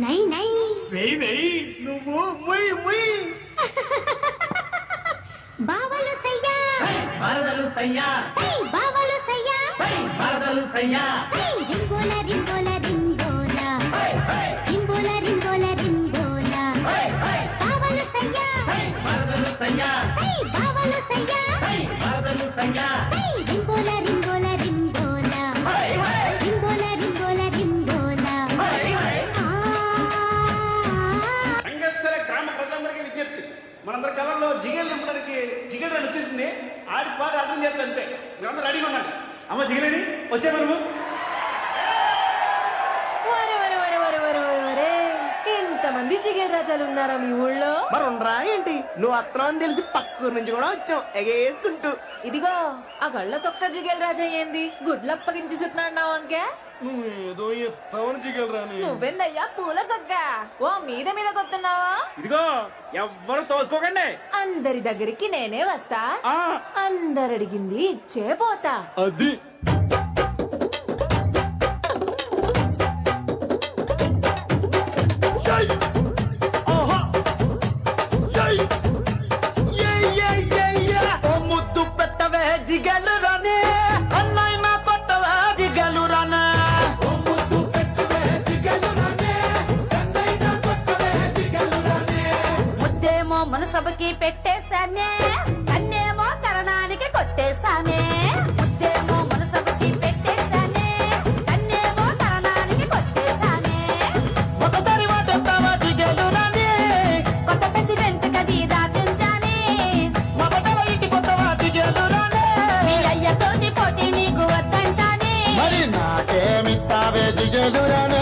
నై నై వెయ్ వెయ్ నువ్వు ముయ్ ముయ్ బావలు సయ్యా బారదలు సయ్యా బావలు సయ్యా బారదలు సయ్యా రింగోల రింగోల రింగోల రింగోల రింగోల రింగోల బావలు సయ్యా బారదలు సయ్యా బావలు సయ్యా బారదలు సయ్యా రింగోల రింగోల రింగోల రింగోల రింగోల రింగోల రంగస్థల గ్రామ ప్రజలందరికీ విజ్ఞప్తి, మనందరి కళల్లో జిగేలు నింపడానికి జిగేలు అని వచ్చేసింది. ఆడి బాగా అర్థం చేస్తా అంతే. మీరందరూ రెడీగా ఉండండి. అమ్మ జిగలేని వచ్చే మనము ఇంతమంది జిగేల్ రాజాలు ఉన్నారా మీ ఊళ్ళో? మరి ఉండరా ఏంటి? నువ్వు అత్తనం అని తెలిసి పక్కూరు నుంచి కూడా వచ్చాం ఎగేసుకుంటూ. ఇదిగో ఆ గళ్ళ సొక్క జిగేల్ రాజా ఏంది గుడ్లప్పగించి సుతున్నాడు అంకే? నువ్వేదో ఎత్తావని జిగలరాని. నువ్వెందయ్యా పూల సొక్క ఓ మీద మీద కొత్తున్నావా? ఇదిగో ఎవ్వరు తోసుకోకండి. అందరి దగ్గరికి నేనే వస్తా, అందరు అడిగింది ఇచ్చే పోతా. అది ముద్దు పెట్టవే జిగలు రానే, అన్నైనా కొట్టవే జిగలు రానే. ముద్దేమో మనసభకి పెట్టేశానే, కన్నేమో కరణానికి కొట్టేశానే. ముద్దేమో మనసభకి పెట్టేశానే, కన్నేమో కరణానికి కొట్టేశానే. ఒకసారి వాటెత్తావా జిగలు రానే, కొత్త ప్రెసిడెంట్ గది దాచించానే. మొదటవ ఇంటి కొత్తవా జిగలు రానే. మీ అయ్యతోటి పోటీ నీకు వద్దంటానే. మరి నాకేమిస్తావే జిగలు రానే.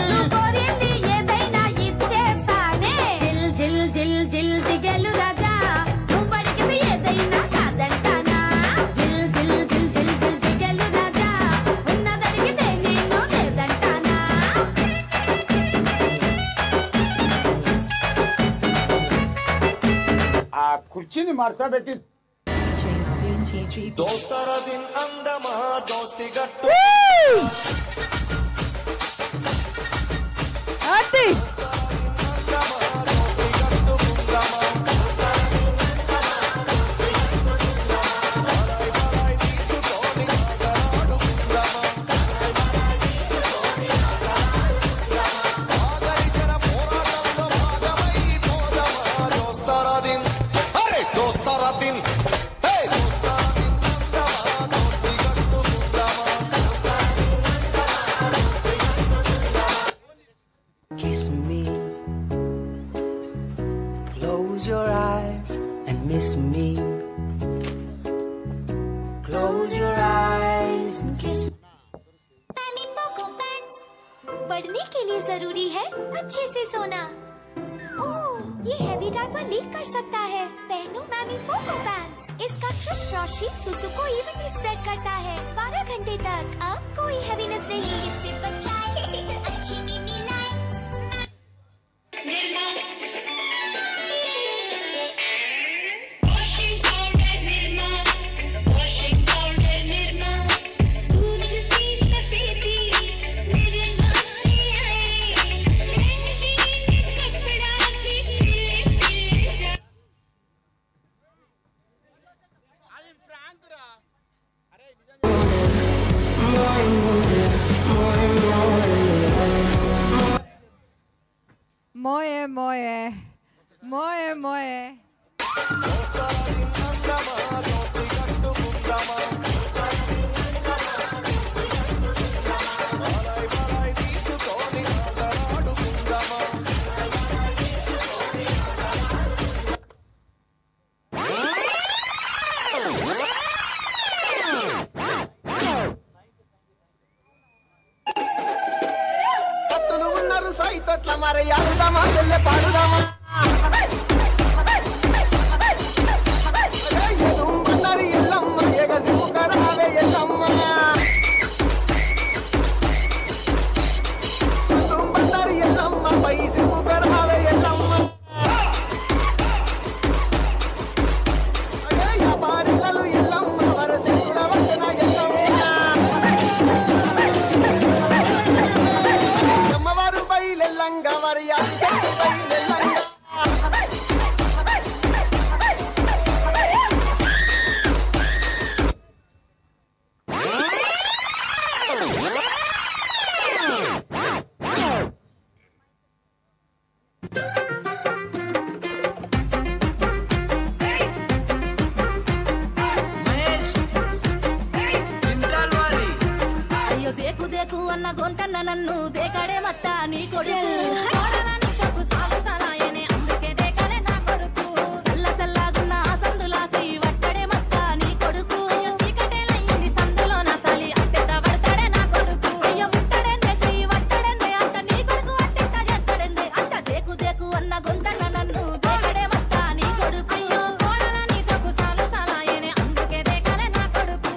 నువ్వు కోరింది ఏదైనా ఇచ్చేస్తానే. జిల్ జిల్ జిల్ జిల్ జిగేలు రాజా, నువ్వు అడిగివి ఏదైనా కాదంటానా? జిల్ జిల్ జిల్ జిల్ జిల్ జిగేలు రాజా, ఉన్నదడిగితే నేను లేదంటానా? ఆ కుర్చీని మడతబెట్టి దోస్తర దిన్ అందమా దోస్తి గట్టు Kiss me, close your eyes and miss me. Close your eyes and kiss me. पैमी पोको पैंट्स पढ़ने के लिए जरूरी है अच्छे से सोना। ओह, ये हैवी डायपर लीक कर सकता है। पहनो मैमी पोको पैंट्स। इसका क्रिस्प क्रॉशी सुसु को इवनली स्प्रेड करता है 12 घंटे तक। अब कोई हैवीनेस नहीं, इससे बचाए अच्छी नींद लाए। Nirma washing powder Nirma, washing powder Nirma, दूध सी सफेदी निर्मा की है, रंगीन कपड़ा की फिर Moje, moje, moje, moje. పట్టులు ఉన్నారు సైతొట్ల మరి ఆడుదామా చెల్లె పాడుదామా. ఎదుంబన్నారు ఎల్లమ్మ ఎగసి ముఖరావే ఎల్లమ్మ. ఎదుంబన్నారు ఎల్లమ్మ పైసి ముఖరావే ఎల్లమ్మ. వ్యాపారులు ఎల్లమ్మ వరసెక్కుల వందన ఎల్లమ్మ. అన్న గొంతన్న నన్ను దేకడే మత్త నీ కొడుకు కోడలని సొక్కు సాగు సలాయనే అందుకే దేకలే నా కొడుకు సల్ల సల్లాదున్న సందులాసి వట్టడే మత్త నీ కొడుకు అయ్యో సీకటేలయ్యింది సందులో నా సలి అట్టెత పడతాడే నా కొడుకు అయ్యో ముట్టడెందే శ్రీ వట్టడెందే అంత నీ కొడుకు అట్టెత చేస్తాడెందే అంత దేకు దేకు అన్న గొంతన్న నన్ను దేకడే మత్త నీ కొడుకు అయ్యో కోడలని సొక్కు సాగు సలాయనే అందుకే దేకలే నా కొడుకు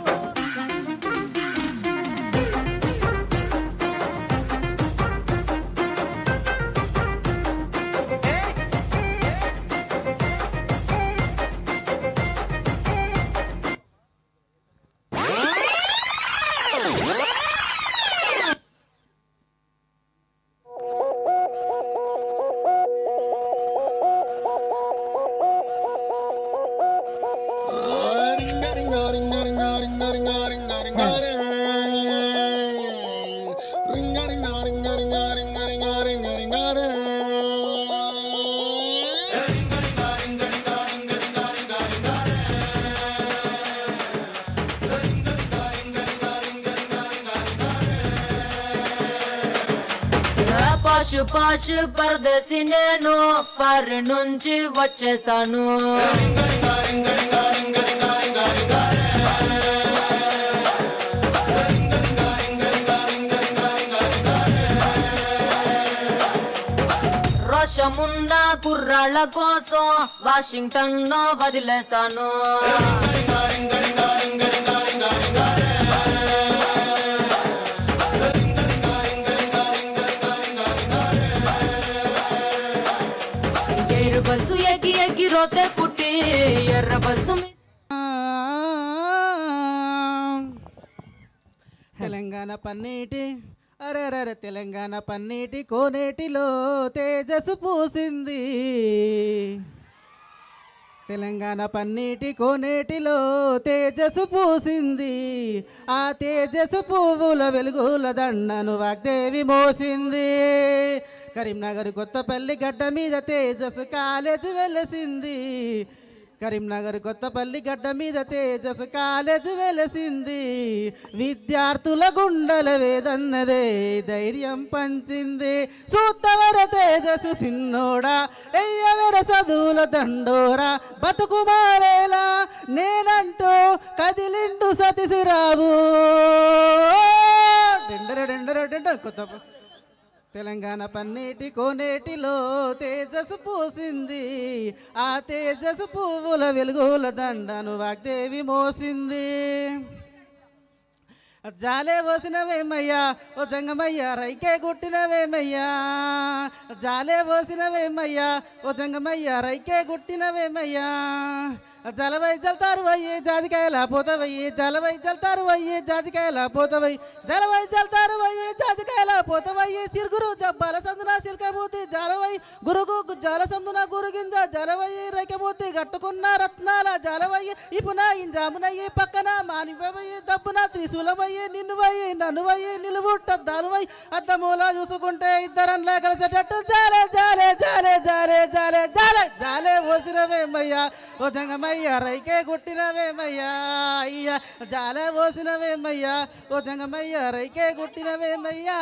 పాషు పాషు పరదేశి నేను ఫారిన్ నుంచి వచ్చేసాను రోషమున్న కుర్రాళ్ళ కోసం వాషింగ్టన్ లో వదిలేశాను బస్సు ఎక్కి ఎక్కి రోతే పుట్టి ఎర్ర బస్సు తెలంగాణ పన్నీటి అరే తెలంగాణ పన్నీటి కోనేటిలో తేజస్సు పూసింది తెలంగాణ పన్నీటి కోనేటిలో తేజస్సు పూసింది ఆ తేజస్సు పువ్వుల వెలుగుల దండను వాగ్దేవి మోసింది కరీంనగర్ కొత్తపల్లి గడ్డ మీద తేజస్సు కాలేజ్ వెలసింది కరీంనగర్ కొత్తపల్లి గడ్డ మీద తేజస్సు కాలేజ్ వెలసింది విద్యార్థుల గుండెల వేదన్నదే ధైర్యం పంచింది సూత్తవర తేజస్సు సిన్నోడా ఎయ్యవర చదువుల దండోరా బతుకు మారేలా నేనంటూ కదిలిండు సతిసిరావు డెండర డెండర డెండర కొత్త తెలంగాణ పన్నీటి కోనేటిలో తేజస్సు పూసింది ఆ తేజస్సు పువ్వుల వెలుగుల దండను వాగ్దేవి మోసింది జాలే పోసినవేమయ్యా ఓ జంగమయ్యా రైకే గుట్టినవేమయ్యా జాలే పోసినవేమయ్యా ఓ జంగమయ్యా రైకే గుట్టినవేమయ్యా జలవై జల్తారు వయ్యి జాజికాయలా పోతవయ్యి జలవై జల్తారు వయ్యి జాజికాయలా పోతవయ్యి జలవై జల్తారు వయ్యి జాజికాయలా పోతవయ్యి సిరుగురు జబ్బాల సందున సిల్కమూతి జాలవై గురుగు జాల సందున గురుగింజ జలవయ్యి రైకమూతి గట్టుకున్న రత్నాల జాలవయ్యి ఇపున ఇంజామునయ్యి పక్కన మానివయ్యి దబ్బున త్రిశూలమయ్యి నిన్నువయ్యి నన్నువయ్యి నిలువుట్టద్దానువై అద్దమూల చూసుకుంటే ఇద్దరన్లా కలిసేటట్టు జాలే జాలే జాలే జాలే జాలే జాలే జాలే పోసినవేమయ్యా ఓ జంగమయ్య రైకే గుట్టినవేమయ్యా అయ్యా జాలే పోసినవేమయ్యా ఓ జంగమయ్య రైకే గుట్టినవేమయ్యా